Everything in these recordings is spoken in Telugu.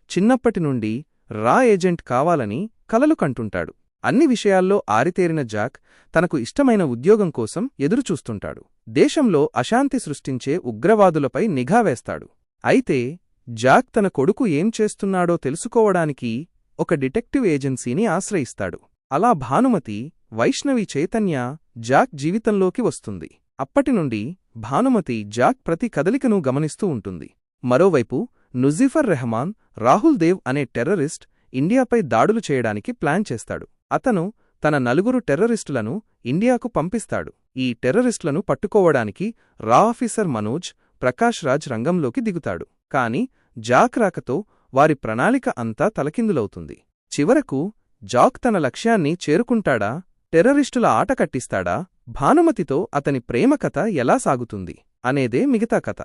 చిన్నప్పటి నుండి రా ఏజెంట్ కావాలని కలలు కంటుంటాడు. అన్ని విషయాల్లో ఆరితేరిన జాక్ తనకు ఇష్టమైన ఉద్యోగం కోసం ఎదురుచూస్తుంటాడు. దేశంలో అశాంతి సృష్టించే ఉగ్రవాదులపై నిఘా వేస్తాడు. అయితే జాక్ తన కొడుకు ఏం చేస్తున్నాడో తెలుసుకోవడానికి ఒక డిటెక్టివ్ ఏజెన్సీని ఆశ్రయిస్తాడు. అలా భానుమతి, వైష్ణవి చైతన్య జాక్ జీవితంలోకి వస్తుంది. అప్పటినుండి భానుమతి జాక్ ప్రతి కదలికను గమనిస్తూ ఉంటుంది. మరోవైపు నుజీఫర్ రెహమాన్, రాహుల్ దేవ్ అనే టెర్రరిస్ట్ ఇండియాపై దాడులు చేయడానికి ప్లాన్ చేస్తాడు. అతను తన 4 టెర్రరిస్టులను ఇండియాకు పంపిస్తాడు. ఈ టెర్రరిస్టులను పట్టుకోవడానికి రా ఆఫీసర్ మనోజ్, ప్రకాష్ రాజ్ రంగంలోకి దిగుతాడు. కాని జాక్ రాకతో వారి ప్రణాళిక అంతా తలకిందులవుతుంది. చివరకు జాక్ తన లక్ష్యాన్ని చేరుకుంటాడా, టెర్రరిస్టుల ఆట కట్టిస్తాడా, భానుమతితో అతని ప్రేమ కథ ఎలా సాగుతుంది అనేదే మిగతా కథ.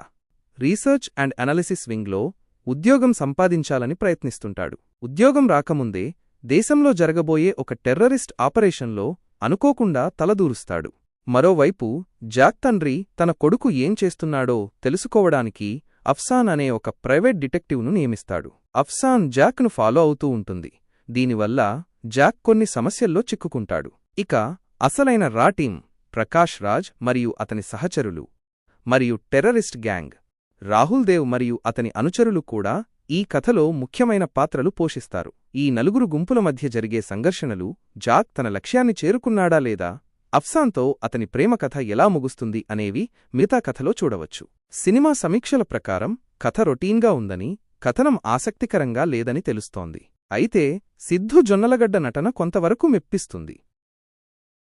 రీసెర్చ్ అండ్ అనాలిసిస్ వింగ్లో ఉద్యోగం సంపాదించాలని ప్రయత్నిస్తుంటాడు. ఉద్యోగం రాకముందే దేశంలో జరగబోయే ఒక టెర్రరిస్ట్ ఆపరేషన్లో అనుకోకుండా తలదూరుస్తాడు. మరోవైపు జాక్ తండ్రి తన కొడుకు ఏం చేస్తున్నాడో తెలుసుకోవడానికి అఫ్సాన్ అనే ఒక ప్రైవేట్ డిటెక్టివ్ను నియమిస్తాడు. అఫ్సాన్ జాక్ను ఫాలో అవుతూ ఉంటుంది. దీనివల్ల జాక్ కొన్ని సమస్యల్లో చిక్కుకుంటాడు. ఇక అసలైన రా టీం ప్రకాష్ రాజ్ మరియు అతని సహచరులు, మరియు టెర్రరిస్ట్ గ్యాంగ్ రాహుల్ దేవ్ మరియు అతని అనుచరులు కూడా ఈ కథలో ముఖ్యమైన పాత్రలు పోషిస్తారు. ఈ 4 గుంపుల మధ్య జరిగే సంఘర్షణలు, జాక్ తన లక్ష్యాన్ని చేరుకున్నాడా లేదా, అఫ్సాన్తో అతని ప్రేమ కథ ఎలా ముగుస్తుంది అనేవి మిగతా కథలో చూడవచ్చు. సినిమా సమీక్షల ప్రకారం కథ రొటీన్గా ఉందని, కథనం ఆసక్తికరంగా లేదని తెలుస్తోంది. అయితే సిద్ధు జొన్నలగడ్డ నటన కొంతవరకు మెప్పిస్తుంది.